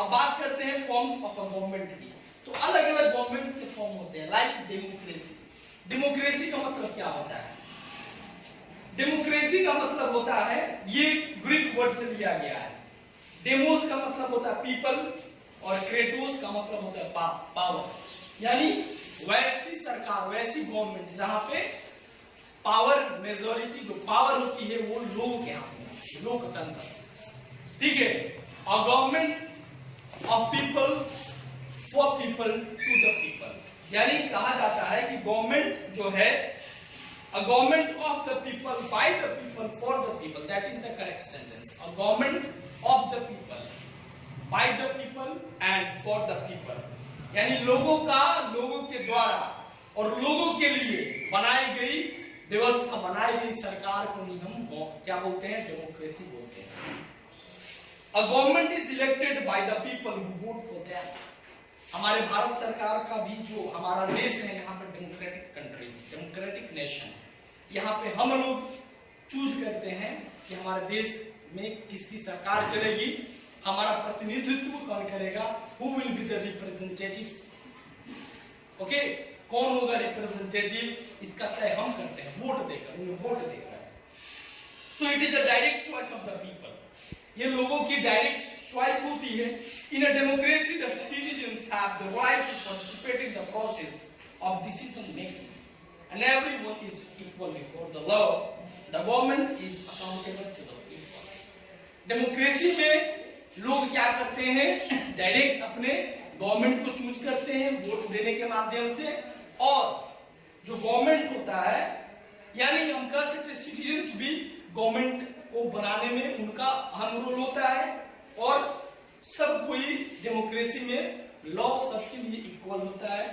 अब बात करते हैं फॉर्म्स ऑफ अ गवर्नमेंट की। तो अलग अलग गवर्नमेंट्स के फॉर्म होते हैं, लाइक डेमोक्रेसी। डेमोक्रेसी का मतलब क्या होता है? डेमोक्रेसी का मतलब होता है, ये ग्रीक वर्ड से लिया गया है। डेमोस का मतलब होता है पीपल और क्रेटोस का मतलब होता है पावर, यानी वैसी सरकार, वैसी गवर्नमेंट जहां पे पावर मेजोरिटी, जो पावर होती है वो लोगों के हाथ में, लोकतंत्र, ठीक है। और government of people for people to the people, यानी कहा जाता है कि गवर्नमेंट जो है, a government of the people, by the people, for the people, that is the correct sentence. A government of the people, by the people and for the people, यानी लोगों का, लोगों के द्वारा और लोगों के लिए बनाई गई व्यवस्था, बनाई गई सरकार को ही हम क्या बोलते हैं? डेमोक्रेसी बोलते हैं। A government is elected by the people who vote for them. हमारे भारत सरकार का भी जो हमारा देश है, यहाँ पे डेमोक्रेटिक कंट्री, डेमोक्रेटिक नेशन, यहाँ पे हम लोग चूज करते हैं कि हमारे देश में किसकी सरकार चलेगी, हमारा प्रतिनिधित्व कौन करेगा, who will be the representatives, okay, कौन होगा रिप्रेजेंटेटिव, इसका तय हम करते हैं वोट देकर, उन्हें वोट देकर। So it is a direct choice of the people, ये लोगों की डायरेक्ट चॉइस होती है। In a democracy the citizens have the right to participate in the process of decision making and everyone is equal before the law, the government is accountable to the people. Democracy में लोग क्या करते हैं? Direct अपने government को choose करते हैं vote देने के माध्यम से, और जो गवर्नमेंट होता है, यानी हम कह सकते सिटीजंस भी गवर्नमेंट को बनाने में उनका अहम रोल होता है, और सब कोई डेमोक्रेसी में लॉ सबके लिए इक्वल होता है,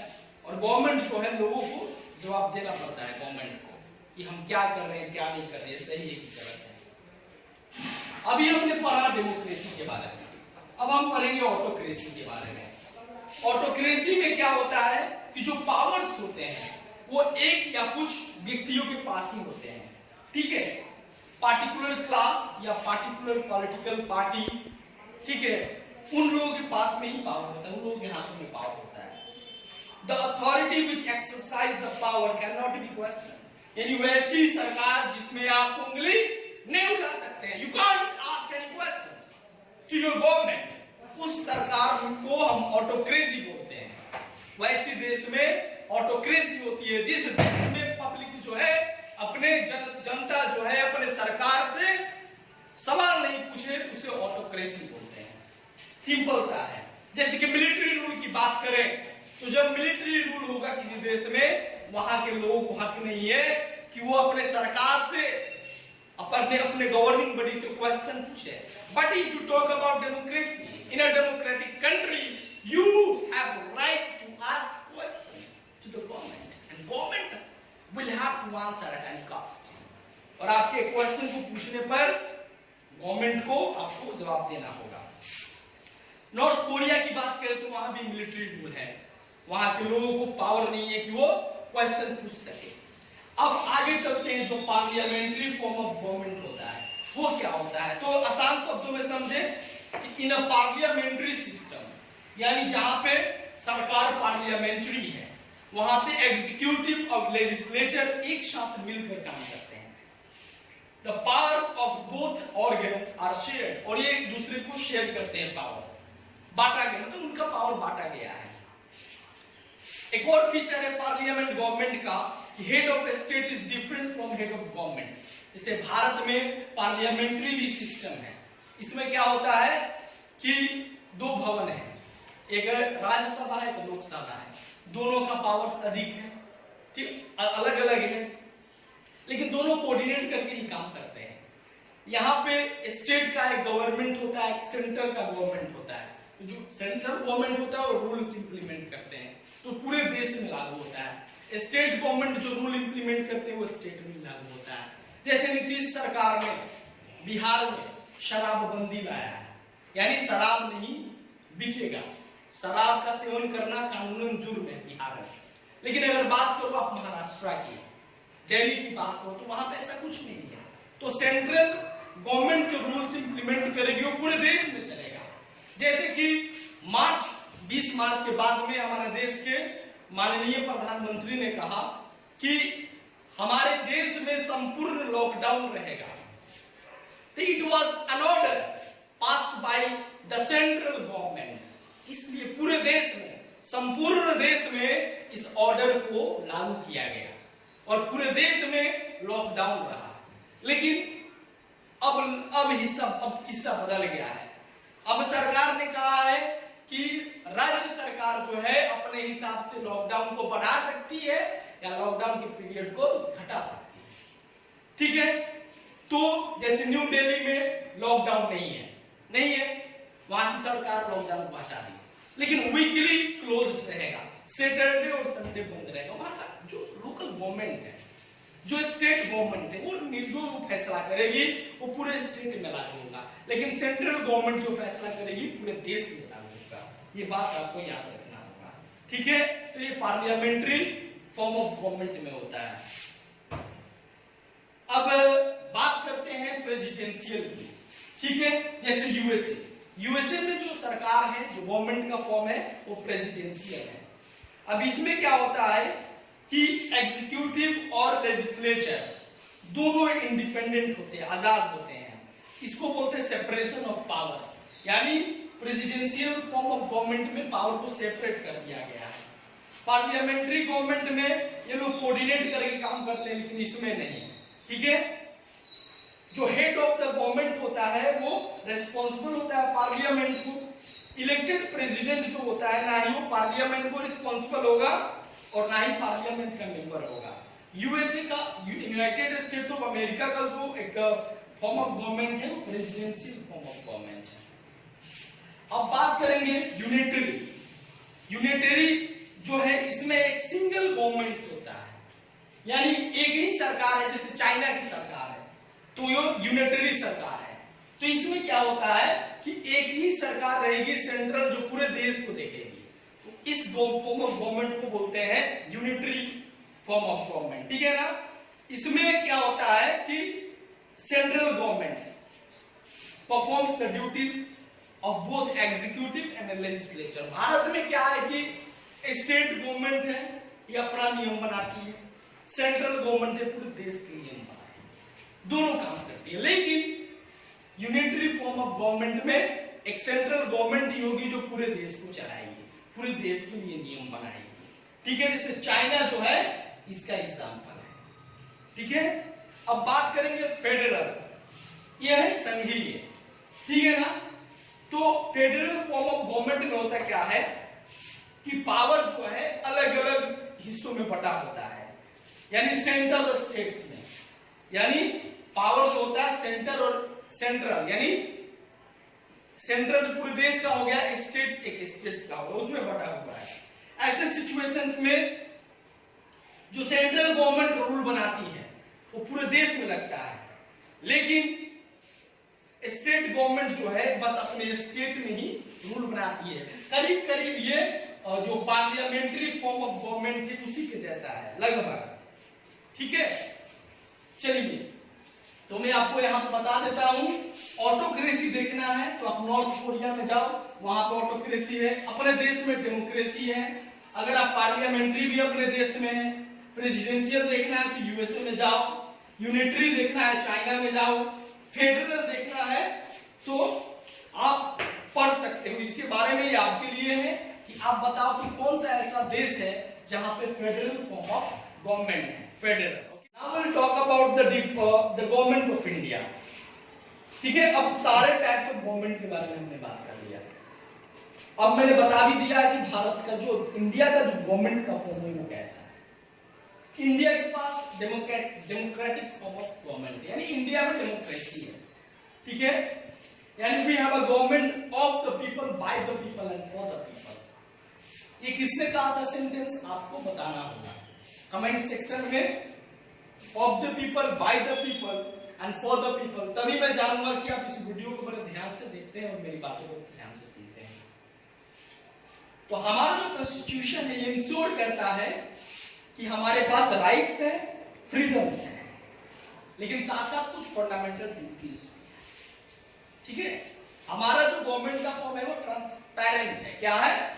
और गवर्नमेंट जो है लोगों को जवाब देना पड़ता है गवर्नमेंट को कि हम क्या कर रहे हैं, क्या नहीं कर रहे हैं, सही है कि गलत है। अभी हमने पढ़ा डेमोक्रेसी के बारे में, अब हम पढ़ेंगे ऑटोक्रेसी के बारे में। ऑटोक्रेसी में क्या होता है कि जो पावर्स होते हैं वो एक या कुछ व्यक्तियों के पास ही होते हैं, ठीक है। पार्टिकुलर क्लास या पार्टिकुलर पॉलिटिकल पार्टी, ठीक है, उन लोगों के पास में ही पावर होता है, उन लोगों के हाथों में पावर होता है। The authority which exercise the power can not be question, यानी वैसी सरकार जिसमें आप उंगली नहीं उठा सकते हैं, you can't ask any question to your government, उस सरकार को हम ऑटोक्रेसी बोलते हैं। वैसे देश में ऑटोक्रेसी होती है जिस देश में पब्लिक जो है अपने जनता जो है अपने सरकार से सवाल नहीं पूछे, उसे ऑटोक्रेसी बोलते हैं। सिंपल सा है। जैसे कि मिलिट्री रूल की बात करें, तो जब मिलिट्री रूल होगा किसी देश में, वहां के लोगों को हक नहीं है कि वो अपने सरकार से, अपने गवर्निंग बॉडी से क्वेश्चन पूछे। But if you talk about democracy in a democratic country, you have right to ask question to the government and government will have to answer at any cost, और आपके question को पूछने पर government को आपको जवाब देना होगा। नॉर्थ कोरिया की बात करें तो वहां भी मिलिट्री रूल है, वहां के लोगों को पावर नहीं है कि वो क्वेश्चन पूछ सके। अब आगे चलते हैं, जो पार्लियामेंट्री फॉर्म ऑफ गवर्नमेंट होता है वो क्या होता है। तो आसान शब्दों में समझे कि इन अ पार्लियामेंट्री सिस्टम, यानी जहां पे सरकार पार्लियामेंट्री है, वहां पे एग्जीक्यूटिव और लेजिस्लेचर एक साथ मिलकर काम करते हैं। The powers of both organs are shared, और ये एक दूसरे को शेयर करते हैं पावर, बांटा गया, मतलब उनका पावर बांटा गया है। एक और फीचर है पार्लियामेंट गवर्नमेंट का कि head of state is different from head of government. जैसे भारत में पार्लियामेंट्री भी सिस्टम है, इसमें क्या होता है कि दो भवन है, एक राज्यसभा है, एक लोकसभा है, दोनों का पावर्स अधिक है, ठीक, अलग अलग है, लेकिन दोनों कोऑर्डिनेट करके ही काम करते हैं। यहाँ पे स्टेट का एक गवर्नमेंट होता है, सेंटर का गवर्नमेंट होता है। जो सेंट्रल गवर्नमेंट होता है वो रूल्स इंप्लीमेंट करते हैं, तो पूरे देश में लागू होता है। स्टेट गवर्नमेंट जो रूल इंप्लीमेंट करते हैं वो स्टेट में लागू होता है। जैसे नीतीश सरकार ने बिहार में शराबबंदी लाया है, यानी शराब नहीं बिकेगा, शराब का सेवन करना कानूनन जुर्म है बिहार में। लेकिन अगर बात करो आप महाराष्ट्र की, दिल्ली की बात करो, तो वहां पे ऐसा कुछ नहीं है। तो सेंट्रल गवर्नमेंट जो रूल्स इंप्लीमेंट करेगी वो पूरे देश में चलेगा। जैसे कि 20 मार्च के बाद में हमारे देश के माननीय प्रधानमंत्री ने कहा कि हमारे देश में संपूर्ण लॉकडाउन रहेगा। तो it was an order passed by the central government. इसलिए पूरे देश में, संपूर्ण देश में इस ऑर्डर को लागू किया गया और पूरे देश में लॉकडाउन रहा। लेकिन अब किस्सा बदल गया है। अब सरकार ने कहा है कि राज्य सरकार जो है अपने हिसाब से लॉकडाउन को बढ़ा सकती है या लॉकडाउन के पीरियड को घटा सकती है। ठीक है, तो जैसे न्यू दिल्ली में लॉकडाउन नहीं है, वहां की सरकार लॉकडाउन को हटा दी, लेकिन वीकली क्लोज्ड रहेगा, सैटरडे और संडे बंद रहेगा। वहां का जो लोकल गवर्नमेंट है, जो स्टेट गवर्नमेंट है, वो जो फैसला करेगी वो पूरे स्टेट में लागू होगा, लेकिन सेंट्रल गवर्नमेंट जो फैसला करेगी पूरे देश में लागू होगा। ये बात आपको याद रखना होगा। ठीक है, तो ये पार्लियामेंट्री फॉर्म ऑफ गवर्नमेंट में होता है। अब बात करते हैं प्रेसिडेंशियल की। ठीक है, जैसे यूएसए में जो सरकार है, जो गवर्नमेंट का फॉर्म है, वो प्रेसिडेंशियल है। अब इसमें क्या होता है कि एग्जीक्यूटिव और लेजिस्लेचर दोनों इंडिपेंडेंट होते हैं, आजाद होते हैं। इसको बोलते हैं सेपरेशन ऑफ पावर्स, यानी प्रेसिडेंशियल फॉर्म ऑफ गवर्नमेंट में पावर को सेपरेट कर दिया गया है। पार्लियामेंट्री गवर्नमेंट में ये लोग कोऑर्डिनेट करके काम करते हैं, लेकिन इसमें नहीं। ठीक है, जो हेड ऑफ द गवर्नमेंट होता है वो रेस्पॉन्सिबल होता है पार्लियामेंट को। इलेक्टेड प्रेसिडेंट जो होता है, ना ही वो पार्लियामेंट को रिस्पॉन्सिबल होगा और ना ही पार्लियामेंट का मेंबर होगा। यूएसए का, यूनाइटेड स्टेट्स ऑफ अमेरिका का जो एक फॉर्म ऑफ गवर्नमेंट है वो प्रेसिडेंशियल फॉर्म ऑफ गवर्नमेंट है। अब बात करेंगे यूनिटरी जो है, इसमें एक सिंगल गवर्नमेंट होता है, यानी एक ही सरकार है। जैसे चाइना की सरकार है तो ये यूनिटरी सरकार है। तो इसमें क्या होता है कि एक ही सरकार रहेगी सेंट्रल, जो पूरे देश को देखेगी। तो इस फॉर्म ऑफ गवर्नमेंट को बोलते हैं यूनिटरी फॉर्म ऑफ गवर्नमेंट। ठीक है ना। इसमें क्या होता है कि central government performs the duties of both executive and legislature. Bharat में क्या है कि स्टेट गवर्नमेंट है, ये अपना नियम बनाती है, सेंट्रल गवर्नमेंट है, पूरे देश के नियम बनाती है, दोनों काम करती है। लेकिन यूनिटरी फॉर्म ऑफ गवर्नमेंट में एक सेंट्रल गवर्नमेंट ही होगी जो पूरे देश को चलाएगी, पूरे देश के लिए नियम बनाएगी। ठीक है, जैसे चाइना जो है इसका एग्जाम्पल है। ठीक है, अब बात करेंगे फेडरल, यह है संघीय। ठीक है ना। तो फेडरल फॉर्म ऑफ गवर्नमेंट में होता क्या है कि पावर जो है अलग अलग हिस्सों में बटा होता है, यानी सेंटर और स्टेट्स में, यानी पावर जो होता है सेंटर और सेंट्रल, यानी सेंट्रल पूरे देश का हो गया, स्टेट्स एक स्टेट्स का हो गया, उसमें बटा हुआ है। ऐसे सिचुएशंस में जो सेंट्रल गवर्नमेंट रूल बनाती है वो पूरे देश में लगता है, लेकिन स्टेट गवर्नमेंट जो है बस अपने स्टेट में ही रूल बनाती है। करीब करीब ये जो पार्लियामेंट्री फॉर्म ऑफ गवर्नमेंट है उसी के जैसा है लगभग। ठीक है, चलिए तो मैं आपको यहां पर बता देता हूं। ऑटोक्रेसी देखना है तो आप नॉर्थ कोरिया में जाओ, वहां पर ऑटोक्रेसी है। अपने देश में डेमोक्रेसी है। अगर आप पार्लियामेंट्री भी अपने देश में है, प्रेसिडेंशियल देखना है तो यूएसए में जाओ, यूनिटरी देखना है चाइना में जाओ, फेडरल देखना है तो आप पढ़ सकते हो। इसके बारे में ये आपके लिए है कि आप बताओ कि कौन सा ऐसा देश है जहां पे फेडरल फॉर्म ऑफ गवर्नमेंट है, federal. Now will talk about the government of India. ठीक है, अब सारे टाइप्स ऑफ गवर्नमेंट के बारे में हमने बात कर लिया। अब मैंने बता भी दिया कि भारत का जो इंडिया का जो गवर्नमेंट का फॉर्म है वो कैसा है। इंडिया के पास डेमोक्रेटिक फॉर्म ऑफ गवर्नमेंट है, यानी इंडिया में डेमोक्रेसी है। ठीक है, यानी we have a government of the people, by the people and for the people. ये किसने कहा था सेंटेंस, आपको बताना होगा कमेंट सेक्शन में। Of the people, by the people and for the people, तभी मैं जानूंगा कि आप इस वीडियो को बड़े ध्यान से देखते हैं और मेरी बातों को ध्यान से सुनते हैं। तो हमारा जो कॉन्स्टिट्यूशन है ये इंश्योर करता है कि हमारे पास राइट्स है, फ्रीडम्स है, लेकिन साथ साथ कुछ फंडामेंटल ड्यूटीज भी है। ठीक है, हमारा जो गवर्नमेंट का फॉर्म है वो ट्रांसपेरेंट है, क्या है,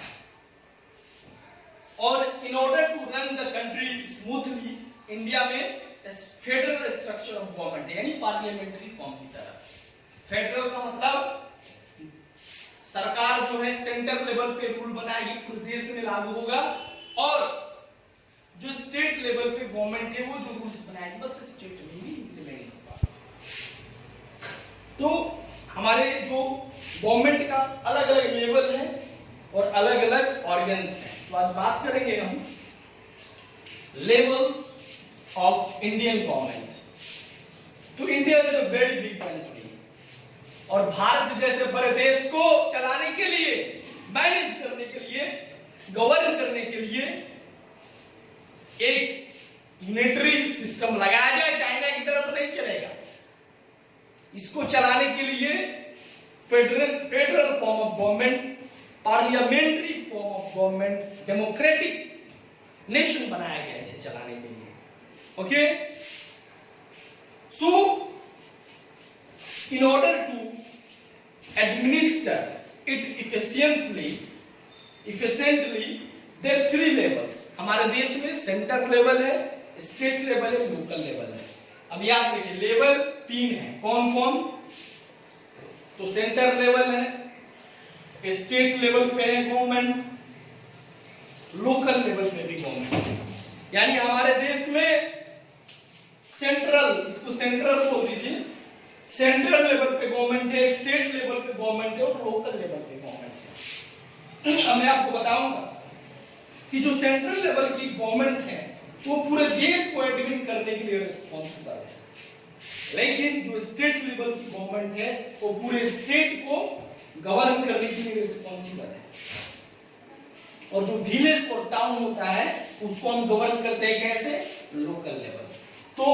और in order to run the country smoothly India में फेडरल स्ट्रक्चर ऑफ गवर्नमेंट यानी पार्लियामेंट्री फॉर्म की तरह। फेडरल का मतलब सरकार जो है सेंटर लेवल पे रूल बनाएगी, पूरे देश में लागू होगा, और जो स्टेट लेवल पे गवर्नमेंट है वो जो रूल्स बनाएगी बस स्टेट में ही इम्प्लीमेंट होगा। तो हमारे जो गवर्नमेंट का अलग अलग लेवल है और अलग अलग ऑर्गन्स हैं। तो आज बात करेंगे हम लेवल्स ऑफ इंडियन गवर्नमेंट। तो India is a very big country और भारत जैसे बड़े देश को चलाने के लिए, मैनेज करने के लिए, गवर्न करने के लिए एक यूनिटरी सिस्टम लगाया जाए, चाइना की तरफ नहीं चलेगा। इसको चलाने के लिए federal form of government, parliamentary form of government, democratic nation बनाया गया इसे चलाने के लिए। Okay, so in order to administer it efficiently there are 3 levels. हमारे देश में सेंटर लेवल है, स्टेट लेवल है, लोकल लेवल है। अब याद रखिए लेवल 3 है, कौन कौन, तो सेंटर लेवल है, स्टेट लेवल पे है गवर्नमेंट, लोकल लेवल पे भी गवर्नमेंट। यानी हमारे देश में सेंट्रल, इसको सेंट्रल बोल दीजिए, सेंट्रल लेवल पे गवर्नमेंट है, स्टेट लेवल पे गवर्नमेंट है और लोकल लेवल पे गवर्नमेंट है। अब मैं आपको बताऊंगा कि जो सेंट्रल लेवल की गवर्नमेंट है वो पूरे देश को एडमिन करने के लिए रिस्पॉन्सिबल है, लेकिन जो स्टेट लेवल की गवर्नमेंट है वो पूरे स्टेट को गवर्न करने के लिए रिस्पॉन्सिबल है, और जो विलेज और टाउन होता है उसको हम गवर्न करते हैं कैसे, लोकल लेवल। तो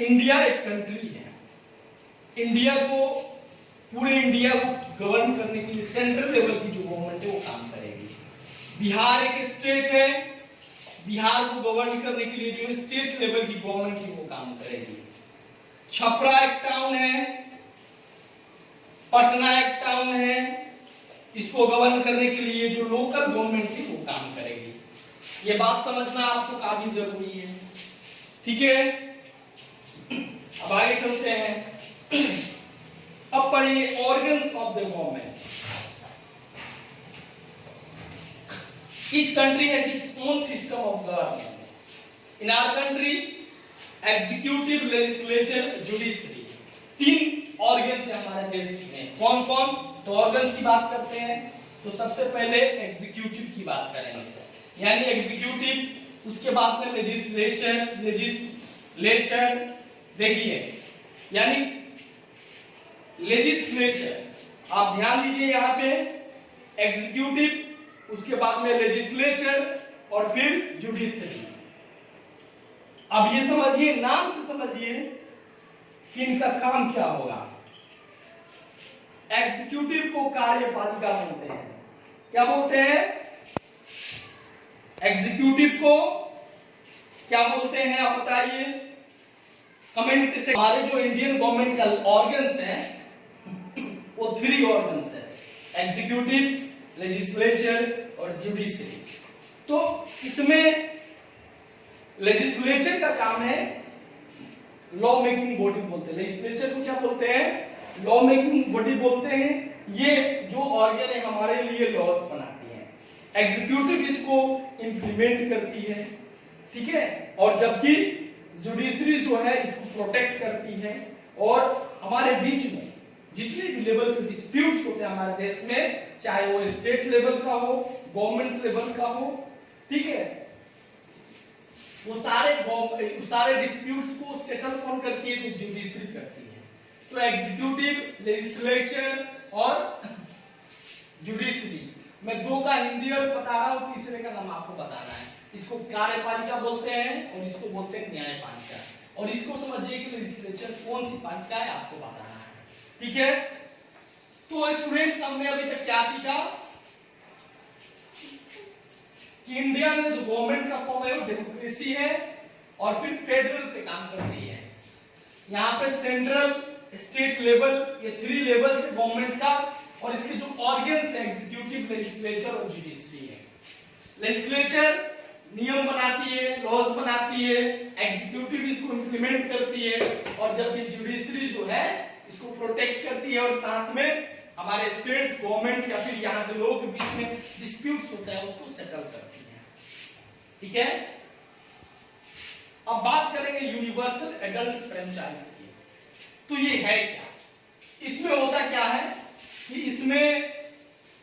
इंडिया एक कंट्री है, इंडिया को, पूरे इंडिया को गवर्न करने के लिए सेंट्रल लेवल की जो गवर्नमेंट है वो काम करेगी। बिहार एक स्टेट है, बिहार को गवर्न करने के लिए जो स्टेट लेवल की गवर्नमेंट है वो काम करेगी। छपरा एक टाउन है, पटना एक टाउन है, इसको गवर्न करने के लिए जो लोकल गवर्नमेंट है वो काम करेगी। ये बात समझना आपको काफी जरूरी है, ठीक है। अब आगे चलते हैं। अब पढ़िए organs of the government. Each country has its own system of governance. In our country, executive, legislature, judiciary, 3 organs है हमारे देश में। कौन कौन, तो ऑर्गन्स की बात करते हैं तो सबसे पहले एग्जीक्यूटिव की बात करेंगे, यानी एग्जीक्यूटिव, उसके बाद में लेजिस्लेचर देखिए, यानी लेजिस्लेचर, आप ध्यान दीजिए यहाँ पे, एग्जीक्यूटिव, उसके बाद में लेजिस्लेचर और फिर जुडिशरी। अब ये समझिए, नाम से समझिए कि इनका काम क्या होगा। एग्जीक्यूटिव को कार्यपालिका बोलते हैं, क्या बोलते हैं, एग्जीक्यूटिव को क्या बोलते हैं आप बताइए कमेंट से। हमारे जो इंडियन गवर्नमेंट का ऑर्गन्स है वो 3 ऑर्गन्स है, एग्जीक्यूटिव, लेजिस्लेचर और जुडिशरी। तो इसमें लेजिस्लेचर का काम है लॉ मेकिंग बॉडी बोलते हैं, लेजिस्लेचर को क्या बोलते हैं, लॉ मेकिंग बॉडी बोलते हैं। ये जो ऑर्गन है हमारे लिए लॉस बनाती है, एग्जीक्यूटिव इसको इंप्लीमेंट करती है, ठीक है, और जबकि जुडिशरी जो है इसको प्रोटेक्ट करती है। और हमारे बीच में जितने भी लेवल पे डिस्प्यूट्स होते हैं हमारे देश में, चाहे वो स्टेट लेवल का हो, गवर्नमेंट लेवल का हो, ठीक है, वो सारे डिस्प्यूट्स को सेटल कौन करती है, तो जुडिशरी करती है। तो एग्जीक्यूटिव, लेजिस्लेचर और जुडिशरी, मैं 2 का हिंदी और बता रहा हूं, तीसरे का नाम आपको बताना है। इसको कार्यपालिका बोलते हैं और इसको बोलते हैं न्यायपालिका, और इसको समझिए कि लेजिस्लेचर कौन सी पालिका है आपको बताना है, ठीक है। तो स्टूडेंट्स, हमने अभी तक क्या सीखा कि इंडिया में जो गवर्नमेंट का फॉर्म है वो डेमोक्रेसी है और फिर फेडरल पे काम करती है। यहाँ पे सेंट्रल, स्टेट लेवल, ये 3 लेवल से गवर्नमेंट का और इसके जो ऑर्गन्स है एग्जीक्यूटिव, लेजिस्लेचर और जुडिशरी है। लेजिस्लेचर नियम बनाती है, लॉज बनाती है, एग्जीक्यूटिव इसको इंप्लीमेंट करती है, और जबकि जुडिशरी जो है इसको प्रोटेक्ट करती है और साथ में हमारे स्टेट्स गवर्नमेंट या फिर यहाँ के लोगों के बीच में डिस्प्यूट्स होता है उसको सेटल करती है। ठीक है, अब बात करेंगे यूनिवर्सल एडल्ट फ्रेंचाइज की। तो ये है क्या, इसमें होता क्या है कि इसमें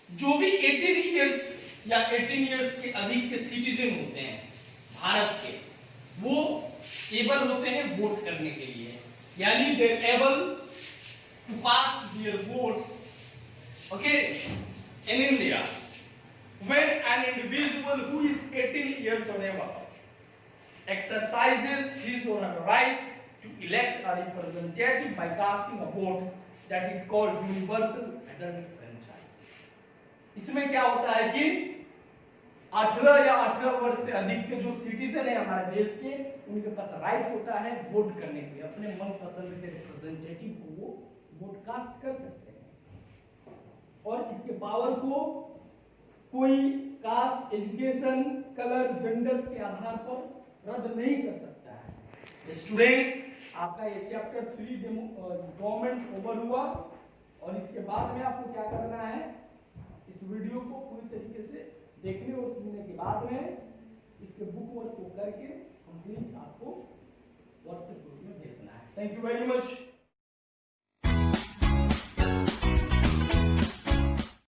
जो भी 18 इयर्स या 18 इयर्स के अधिक के सिटीजन होते हैं भारत के, वो एबल होते हैं वोट करने के लिए, यानी they able to pass their votes, okay, in India when an individual who is 18 years or above exercises his or her right to elect a representative by casting a vote, that is called universal adult franchise। इसमें क्या होता है कि 18 या 18 वर्ष से अधिक के जो सिटीजन है हमारे देश के, उनके पास राइट होता है वोट करने के लिए, अपने मनपसंद के रिप्रेजेंटेटिव को वो वोट कास्ट कर सकते हैं, और इसके पावर को कोई कास्ट, एजुकेशन, कलर, जेंडर के आधार पर रद्द नहीं कर सकता है। स्टूडेंट्स, आपका ये चैप्टर 3 गवर्नमेंट ओवर हुआ, और इसके बाद में आपको क्या करना है, इस वीडियो को पूरी तरीके से देखने और सुनने के बाद में इसके बुक वर्क को करके कंप्लीट आपको व्हाट्सएप ग्रुप में भेजना है। Thank you very much.